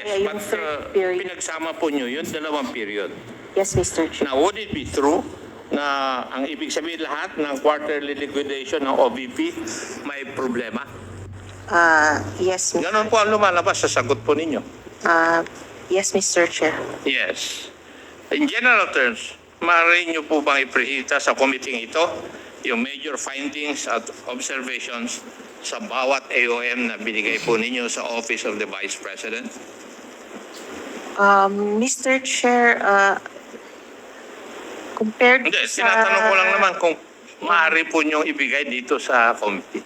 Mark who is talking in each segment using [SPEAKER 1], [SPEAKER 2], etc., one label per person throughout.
[SPEAKER 1] Yes,
[SPEAKER 2] Kaya yung
[SPEAKER 1] but
[SPEAKER 2] third period.
[SPEAKER 1] pinagsama po nyo yun, dalawang period.
[SPEAKER 2] Yes, Mr. Chair.
[SPEAKER 1] Now, would it be true na ang ibig sabihin lahat ng quarterly liquidation ng OVP may problema?
[SPEAKER 2] Yes,
[SPEAKER 1] Ganon po ang lumalabas sa sagot po ninyo.
[SPEAKER 2] yes, Mr. Chair.
[SPEAKER 1] Yes. In general terms, maaari nyo po bang iprehita sa committee ito yung major findings at observations sa bawat AOM na binigay po ninyo sa Office of the Vice President?
[SPEAKER 2] Mr. Chair, compared
[SPEAKER 1] Hindi,
[SPEAKER 2] sa...
[SPEAKER 1] tinatanong ko lang naman kung maaari po nyo ibigay dito sa committee.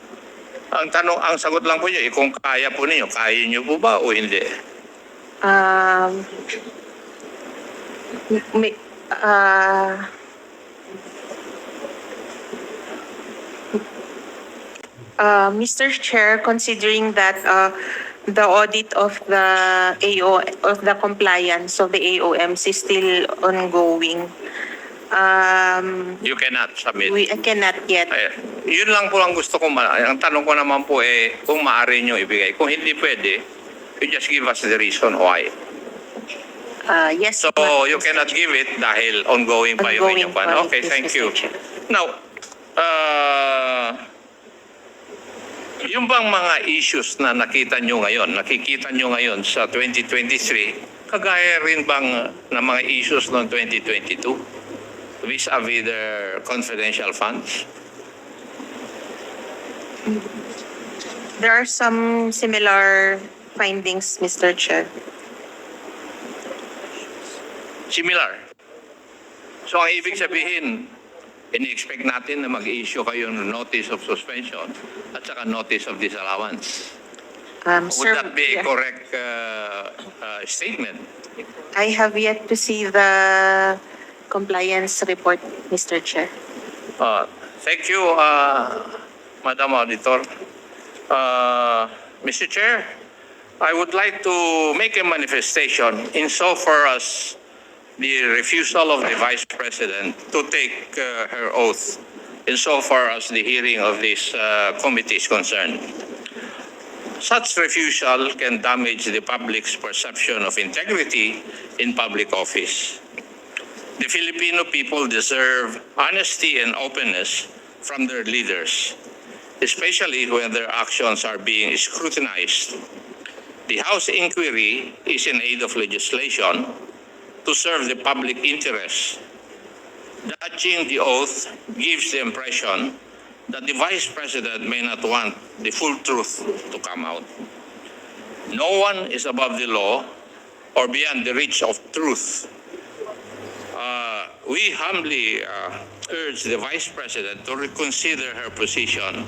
[SPEAKER 1] Ang sagot lang po nyo, kung kaya po ninyo, kaya nyo po ba o hindi?
[SPEAKER 2] Mr. Chair, considering that the audit of the of the compliance of the AOMs is still ongoing,
[SPEAKER 1] You cannot submit.
[SPEAKER 2] we cannot yet.
[SPEAKER 1] Yun lang po ang gusto ko. Ang tanong ko naman po kung maaari nyo ibigay. Kung hindi pwede, you just give us the reason why.
[SPEAKER 2] Yes.
[SPEAKER 1] So, you cannot give it dahil ongoing pa yung inyong pan. Okay, thank you. Now, yung bang mga issues na nakikita nyo ngayon sa 2023, kagaya rin bang na mga issues noong 2022 vis-a-vis their confidential funds?
[SPEAKER 2] There are some similar findings, Mr. Chair.
[SPEAKER 1] Similar. So, ang ibig sabihin, ini-expect natin na mag-issue kayo ng notice of suspension at saka notice of disallowance. Would that be a correct statement?
[SPEAKER 2] I have yet to see the compliance report, Mr. Chair.
[SPEAKER 1] Thank you, Madam Auditor. Mr. Chair, I would like to make a manifestation insofar as the refusal of the Vice President to take her oath insofar as the hearing of this committee is concerned. Such refusal can damage the public's perception of integrity in public office. The Filipino people deserve honesty and openness from their leaders, especially when their actions are being scrutinized. The House inquiry is in aid of legislation to serve the public interest. Dodging the oath gives the impression that the Vice President may not want the full truth to come out. No one is above the law or beyond the reach of truth. We humbly urge the Vice President to reconsider her position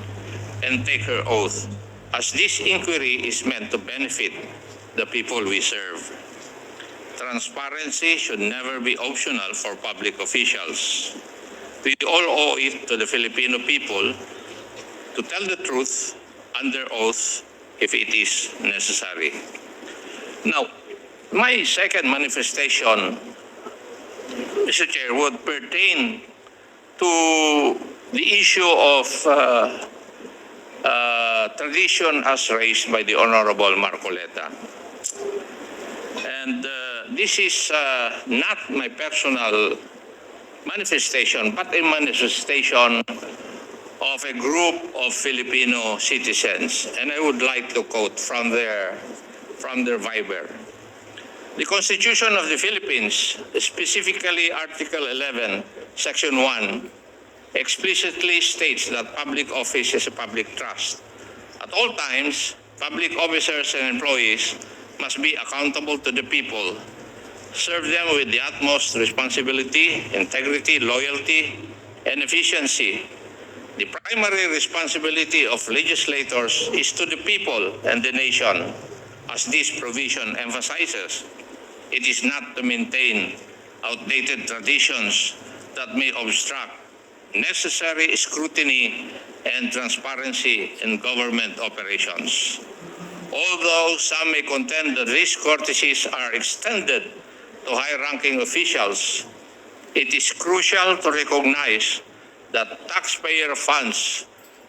[SPEAKER 1] and take her oath, as this inquiry is meant to benefit the people we serve. Transparency should never be optional for public officials. We all owe it to the Filipino people to tell the truth under oath if it is necessary. Now, my second manifestation, Mr. Chair, would pertain to the issue of tradition as raised by the Honorable Marcoleta. And this is not my personal manifestation, but a manifestation of a group of Filipino citizens. And I would like to quote from their Viber. The Constitution of the Philippines, specifically Article 11, Section 1, explicitly states that public office is a public trust. At all times, public officers and employees must be accountable to the people, serve them with the utmost responsibility, integrity, loyalty, and efficiency. The primary responsibility of legislators is to the people and the nation, as this provision emphasizes. It is not to maintain outdated traditions that may obstruct necessary scrutiny and transparency in government operations. Although some may contend that these courtesies are extended to high-ranking officials, it is crucial to recognize that taxpayer funds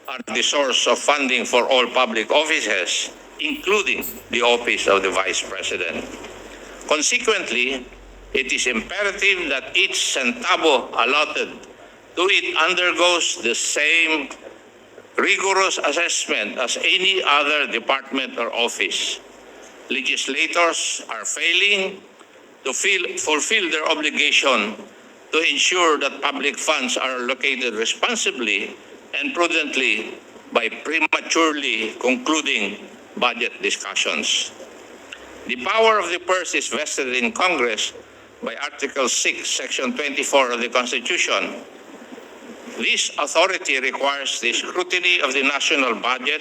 [SPEAKER 1] are the source of funding for all public offices, including the office of the Vice President. Consequently, it is imperative that each centavo allotted to it undergoes the same rigorous assessment as any other department or office. Legislators are failing to fulfill their obligation to ensure that public funds are allocated responsibly and prudently by prematurely concluding budget discussions. The power of the purse is vested in Congress by Article 6, Section 24 of the Constitution. This authority requires the scrutiny of the national budget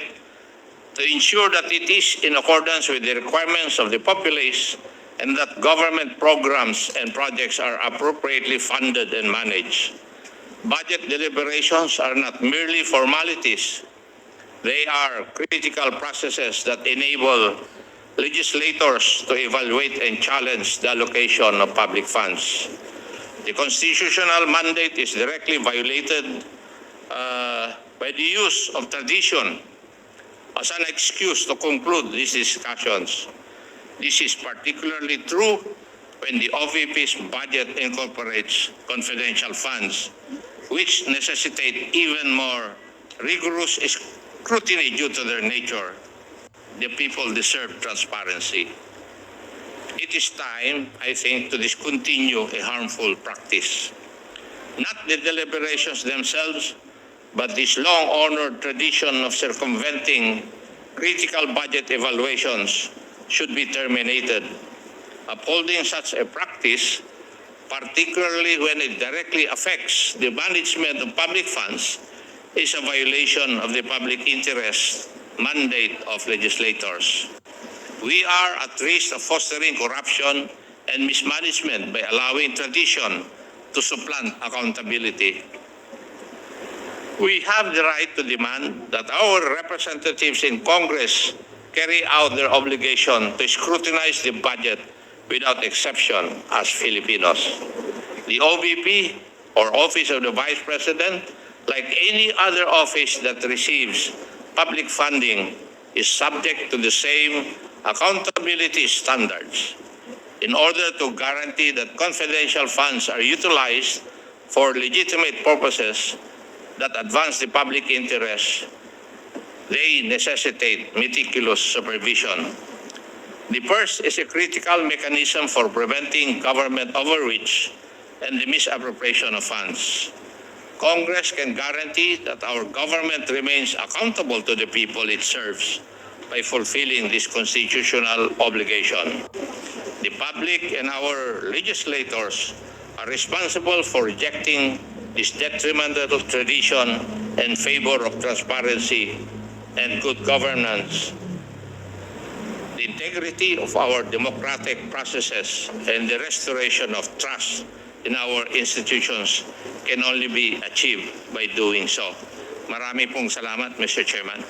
[SPEAKER 1] to ensure that it is in accordance with the requirements of the populace and that government programs and projects are appropriately funded and managed. Budget deliberations are not merely formalities. They are critical processes that enable legislators to evaluate and challenge the allocation of public funds. The constitutional mandate is directly violated by the use of tradition as an excuse to conclude these discussions. This is particularly true when the OVP's budget incorporates confidential funds, which necessitate even more rigorous scrutiny due to their nature. The people deserve transparency. It is time, I think, to discontinue a harmful practice. Not the deliberations themselves, but this long-honored tradition of circumventing critical budget evaluations should be terminated. Upholding such a practice, particularly when it directly affects the management of public funds, is a violation of the public interest mandate of legislators. We are at risk of fostering corruption and mismanagement by allowing tradition to supplant accountability. We have the right to demand that our representatives in Congress carry out their obligation to scrutinize the budget without exception as Filipinos. The OVP, or Office of the Vice President, like any other office that receives public funding, is subject to the same accountability standards. In order to guarantee that confidential funds are utilized for legitimate purposes that advance the public interest, they necessitate meticulous supervision. The purse is a critical mechanism for preventing government overreach and the misappropriation of funds. Congress can guarantee that our government remains accountable to the people it serves by fulfilling this constitutional obligation. The public and our legislators are responsible for rejecting this detrimental tradition in favor of transparency and good governance. The integrity of our democratic processes and the restoration of trust in our institutions can only be achieved by doing so. Marami pong salamat, Mr. Chairman.